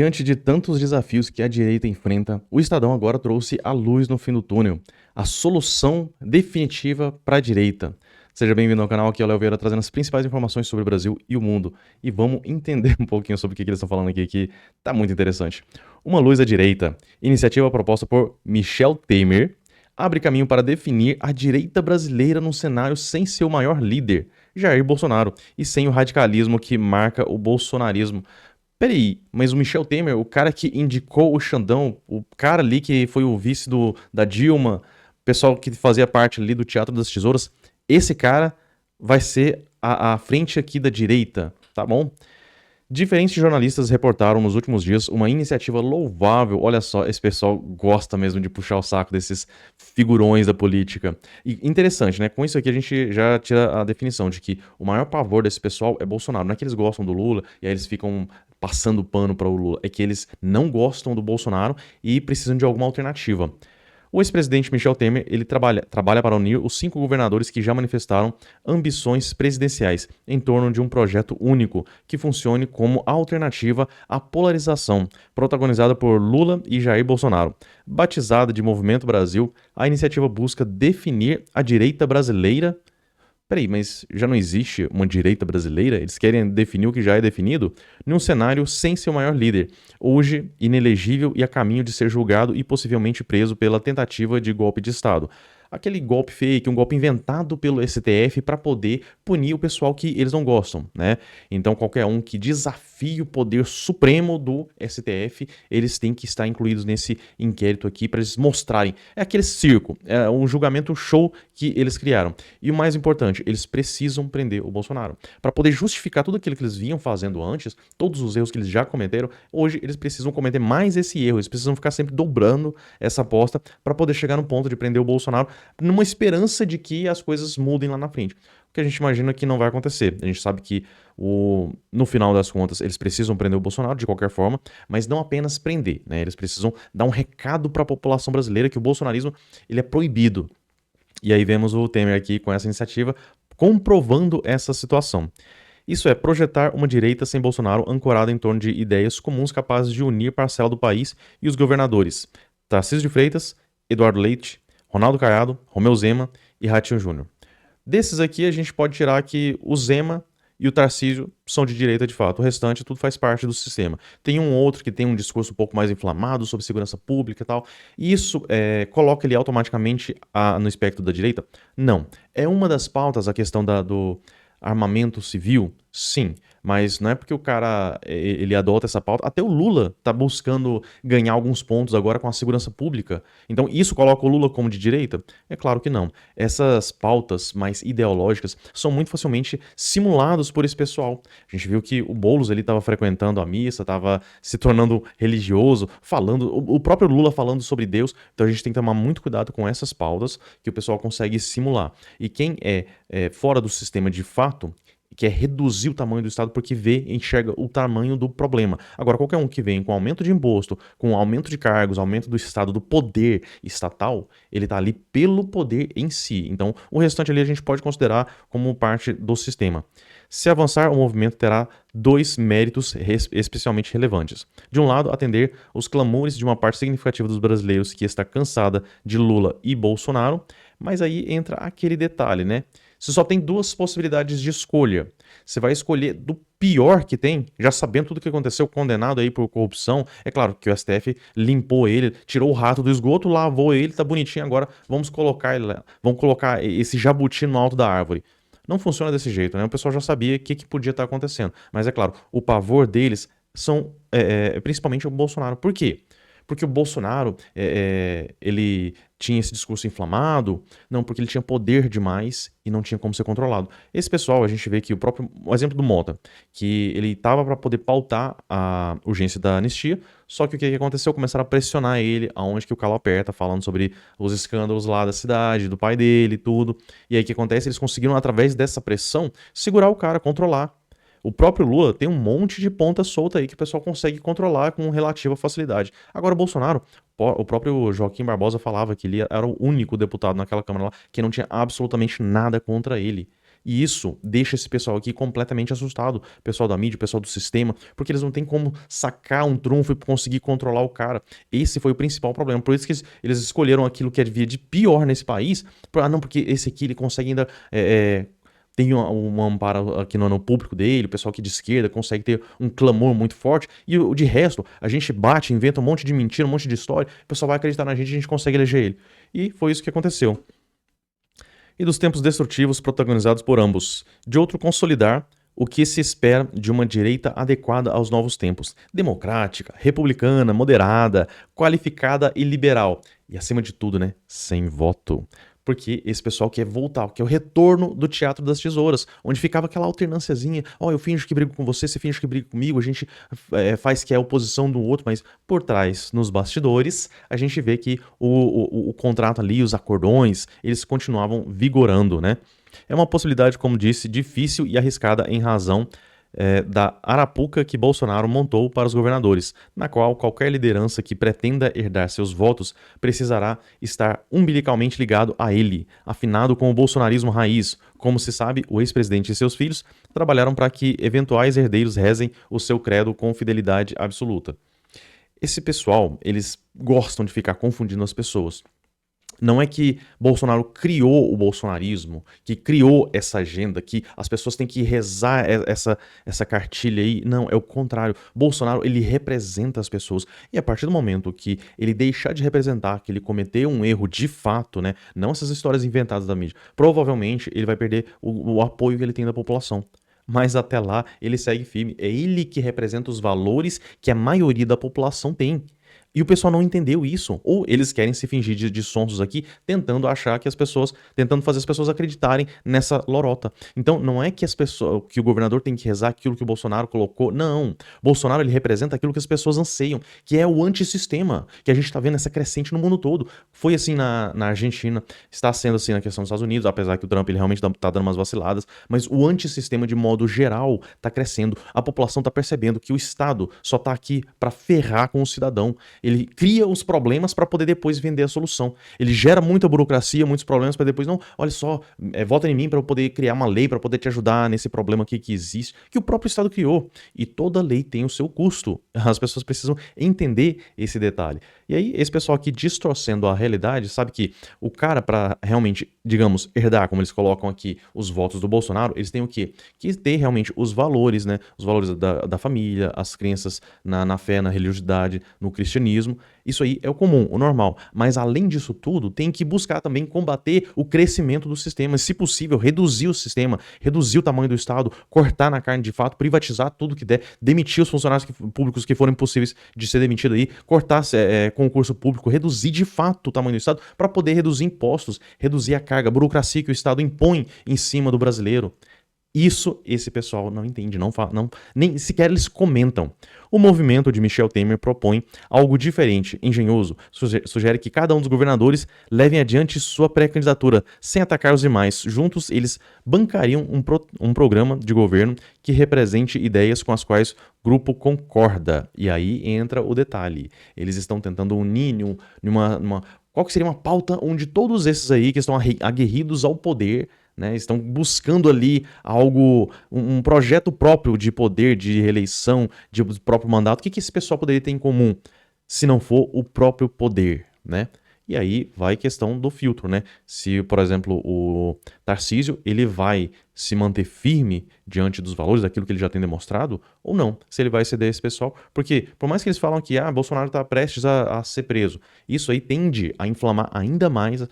Diante de tantos desafios que a direita enfrenta, o Estadão agora trouxe a luz no fim do túnel, a solução definitiva para a direita. Seja bem-vindo ao canal, aqui é o Léo Vieira trazendo as principais informações sobre o Brasil e o mundo. E vamos entender um pouquinho sobre o que eles estão falando aqui, que tá muito interessante. Uma luz à direita, iniciativa proposta por Michel Temer, abre caminho para definir a direita brasileira num cenário sem seu maior líder, Jair Bolsonaro, e sem o radicalismo que marca o bolsonarismo. Peraí, mas o Michel Temer, o cara que indicou o Xandão, o cara ali que foi o vice da Dilma, o pessoal que fazia parte ali do Teatro das Tesouras, esse cara vai ser a frente aqui da direita, tá bom? Diferentes jornalistas reportaram nos últimos dias uma iniciativa louvável. Olha só, esse pessoal gosta mesmo de puxar o saco desses figurões da política. E interessante, né? Com isso aqui a gente já tira a definição de que o maior pavor desse pessoal é Bolsonaro. Não é que eles gostam do Lula e aí eles ficam passando pano para o Lula. É que eles não gostam do Bolsonaro e precisam de alguma alternativa. O ex-presidente Michel Temer ele trabalha para unir os 5 governadores que já manifestaram ambições presidenciais em torno de um projeto único que funcione como alternativa à polarização, protagonizada por Lula e Jair Bolsonaro. Batizada de Movimento Brasil, a iniciativa busca definir a direita brasileira. Peraí, mas já não existe uma direita brasileira? Eles querem definir o que já é definido? Num cenário sem seu maior líder, hoje inelegível e a caminho de ser julgado e possivelmente preso pela tentativa de golpe de Estado. Aquele golpe fake, um golpe inventado pelo STF para poder punir o pessoal que eles não gostam, né? Então qualquer um que desafie o poder supremo do STF, eles têm que estar incluídos nesse inquérito aqui para eles mostrarem. É aquele circo, é um julgamento show que eles criaram. E o mais importante, eles precisam prender o Bolsonaro. Para poder justificar tudo aquilo que eles vinham fazendo antes, todos os erros que eles já cometeram, hoje eles precisam cometer mais esse erro, eles precisam ficar sempre dobrando essa aposta para poder chegar no ponto de prender o Bolsonaro numa esperança de que as coisas mudem lá na frente. O que a gente imagina que não vai acontecer. A gente sabe que, no final das contas, eles precisam prender o Bolsonaro de qualquer forma, mas não apenas prender, né? Eles precisam dar um recado para a população brasileira que o bolsonarismo ele é proibido. E aí vemos o Temer aqui com essa iniciativa comprovando essa situação. Isso é projetar uma direita sem Bolsonaro ancorada em torno de ideias comuns capazes de unir parcela do país e os governadores Tarcísio de Freitas, Eduardo Leite, Ronaldo Caiado, Romeu Zema e Ratinho Júnior. Desses aqui a gente pode tirar que o Zema e o Tarcísio são de direita de fato, o restante tudo faz parte do sistema. Tem um outro que tem um discurso um pouco mais inflamado sobre segurança pública e tal, e isso coloca ele automaticamente no espectro da direita? Não. É uma das pautas a questão do armamento civil? Sim, mas não é porque o cara ele adota essa pauta. Até o Lula tá buscando ganhar alguns pontos agora com a segurança pública. Então isso coloca o Lula como de direita? É claro que não. Essas pautas mais ideológicas são muito facilmente simulados por esse pessoal. A gente viu que o Boulos ele estava frequentando a missa, estava se tornando religioso, falando, o próprio Lula falando sobre Deus. Então a gente tem que tomar muito cuidado com essas pautas que o pessoal consegue simular. E quem é fora do sistema de fato quer reduzir o tamanho do Estado porque enxerga o tamanho do problema. Agora, qualquer um que vem com aumento de imposto, com aumento de cargos, aumento do Estado, do poder estatal, ele está ali pelo poder em si. Então, o restante ali a gente pode considerar como parte do sistema. Se avançar, o movimento terá 2 méritos especialmente relevantes. De um lado, atender os clamores de uma parte significativa dos brasileiros que está cansada de Lula e Bolsonaro, mas aí entra aquele detalhe, né? Você só tem 2 possibilidades de escolha. Você vai escolher do pior que tem, já sabendo tudo o que aconteceu, condenado aí por corrupção. É claro que o STF limpou ele, tirou o rato do esgoto, lavou ele, tá bonitinho agora, vamos colocar esse jabuti no alto da árvore. Não funciona desse jeito, né? O pessoal já sabia o que podia estar acontecendo. Mas é claro, o pavor deles são principalmente o Bolsonaro. Por quê? Porque o Bolsonaro, ele tinha esse discurso inflamado? Não, porque ele tinha poder demais e não tinha como ser controlado. Esse pessoal, a gente vê que o exemplo do Mota, que ele estava para poder pautar a urgência da anistia, só que o que aconteceu? Começaram a pressionar ele, aonde que o calo aperta, falando sobre os escândalos lá da cidade, do pai dele e tudo. E aí o que acontece? Eles conseguiram, através dessa pressão, segurar o cara, controlar. O próprio Lula tem um monte de ponta solta aí que o pessoal consegue controlar com relativa facilidade. Agora, o Bolsonaro, o próprio Joaquim Barbosa falava que ele era o único deputado naquela Câmara lá que não tinha absolutamente nada contra ele. E isso deixa esse pessoal aqui completamente assustado, pessoal da mídia, pessoal do sistema, porque eles não têm como sacar um trunfo e conseguir controlar o cara. Esse foi o principal problema. Por isso que eles escolheram aquilo que havia de pior nesse país. Não, porque esse aqui ele consegue ainda tem um amparo aqui no público dele, o pessoal aqui de esquerda consegue ter um clamor muito forte, e o de resto, a gente bate, inventa um monte de mentira, um monte de história, o pessoal vai acreditar na gente e a gente consegue eleger ele. E foi isso que aconteceu. E dos tempos destrutivos protagonizados por ambos, de outro consolidar o que se espera de uma direita adequada aos novos tempos, democrática, republicana, moderada, qualificada e liberal, e acima de tudo, né, sem voto. Porque esse pessoal quer voltar, que é o retorno do Teatro das Tesouras, onde ficava aquela alternânciazinha, eu finjo que brigo com você, você finge que briga comigo, a gente faz que é oposição do outro, mas por trás, nos bastidores, a gente vê que o contrato ali, os acordões, eles continuavam vigorando, né? É uma possibilidade, como disse, difícil e arriscada em razão da arapuca que Bolsonaro montou para os governadores, na qual qualquer liderança que pretenda herdar seus votos precisará estar umbilicalmente ligado a ele, afinado com o bolsonarismo raiz. Como se sabe, o ex-presidente e seus filhos trabalharam para que eventuais herdeiros rezem o seu credo com fidelidade absoluta. Esse pessoal, eles gostam de ficar confundindo as pessoas. Não é que Bolsonaro criou o bolsonarismo, que criou essa agenda, que as pessoas têm que rezar essa cartilha aí. Não, é o contrário. Bolsonaro, ele representa as pessoas. E a partir do momento que ele deixar de representar, que ele cometeu um erro de fato, né? Não essas histórias inventadas da mídia, provavelmente ele vai perder o apoio que ele tem da população. Mas até lá, ele segue firme. É ele que representa os valores que a maioria da população tem. E o pessoal não entendeu isso. Ou eles querem se fingir de sonsos aqui, tentando achar que as pessoas, tentando fazer as pessoas acreditarem nessa lorota. Então, não é que que o governador tem que rezar aquilo que o Bolsonaro colocou. Não. Bolsonaro, ele representa aquilo que as pessoas anseiam, que é o antissistema, que a gente está vendo essa crescente no mundo todo. Foi assim na Argentina, está sendo assim na questão dos Estados Unidos, apesar que o Trump ele realmente está dando umas vaciladas, mas o antissistema de modo geral está crescendo. A população está percebendo que o Estado só está aqui para ferrar com o cidadão. Ele cria os problemas para poder depois vender a solução. Ele gera muita burocracia, muitos problemas para depois, não, olha só, vota em mim para eu poder criar uma lei, para poder te ajudar nesse problema aqui que existe, que o próprio Estado criou. E toda lei tem o seu custo. As pessoas precisam entender esse detalhe. E aí, esse pessoal aqui distorcendo a realidade, sabe que o cara, para realmente, digamos, herdar, como eles colocam aqui, os votos do Bolsonaro, eles têm o quê? Que ter realmente os valores, né? Os valores da família, as crenças na fé, na religiosidade, no cristianismo. Isso aí é o comum, o normal. Mas além disso tudo, tem que buscar também combater o crescimento do sistema. Se possível, reduzir o sistema, reduzir o tamanho do Estado, cortar na carne de fato, privatizar tudo que der, demitir os funcionários públicos que forem possíveis de ser demitido aí, cortar concurso público, reduzir de fato o tamanho do Estado para poder reduzir impostos, reduzir a carga, a burocracia que o Estado impõe em cima do brasileiro. Isso esse pessoal não entende, nem sequer eles comentam. O movimento de Michel Temer propõe algo diferente, engenhoso. Sugere que cada um dos governadores levem adiante sua pré-candidatura, sem atacar os demais. Juntos, eles bancariam um programa de governo que represente ideias com as quais o grupo concorda. E aí entra o detalhe. Eles estão tentando unir qual que seria uma pauta onde todos esses aí que estão aguerridos ao poder, né, estão buscando ali algo, um projeto próprio de poder, de reeleição, de próprio mandato. O que esse pessoal poderia ter em comum, se não for o próprio poder, né? E aí vai questão do filtro, né? Se, por exemplo, o Tarcísio, ele vai se manter firme diante dos valores, daquilo que ele já tem demonstrado, ou não, se ele vai ceder a esse pessoal, porque por mais que eles falam que Bolsonaro está prestes a ser preso, isso aí tende a inflamar ainda mais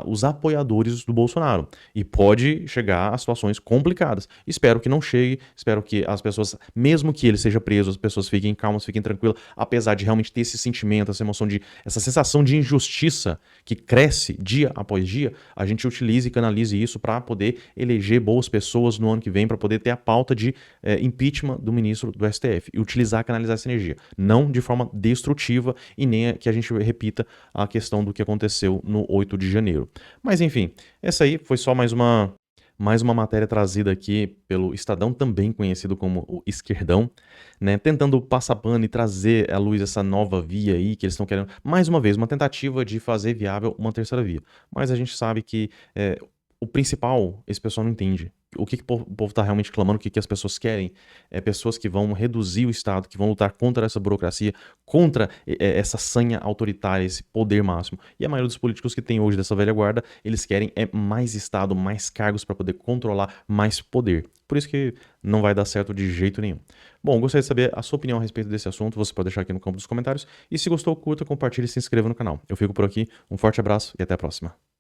os apoiadores do Bolsonaro, e pode chegar a situações complicadas. Espero que não chegue, espero que as pessoas, mesmo que ele seja preso, as pessoas fiquem calmas, fiquem tranquilas, apesar de realmente ter esse sentimento, essa emoção essa sensação de injustiça que cresce dia após dia, a gente utilize e canalize isso para poder eleger boas pessoas no ano que vem, para poder ter a pauta de impeachment do ministro do STF e utilizar, canalizar essa energia, não de forma destrutiva e nem que a gente repita a questão do que aconteceu no 8 de janeiro. Mas enfim, essa aí foi só mais uma matéria trazida aqui pelo Estadão, também conhecido como o Esquerdão, né, tentando passar pano e trazer à luz essa nova via aí que eles estão querendo, mais uma vez, uma tentativa de fazer viável uma terceira via. Mas a gente sabe que o principal, esse pessoal não entende. o que o povo está realmente clamando, o que as pessoas querem. É pessoas que vão reduzir o Estado, que vão lutar contra essa burocracia, contra essa sanha autoritária, esse poder máximo. E a maioria dos políticos que tem hoje dessa velha guarda, eles querem mais Estado, mais cargos para poder controlar mais poder. Por isso que não vai dar certo de jeito nenhum. Bom, gostaria de saber a sua opinião a respeito desse assunto, você pode deixar aqui no campo dos comentários. E se gostou, curta, compartilhe e se inscreva no canal. Eu fico por aqui, um forte abraço e até a próxima.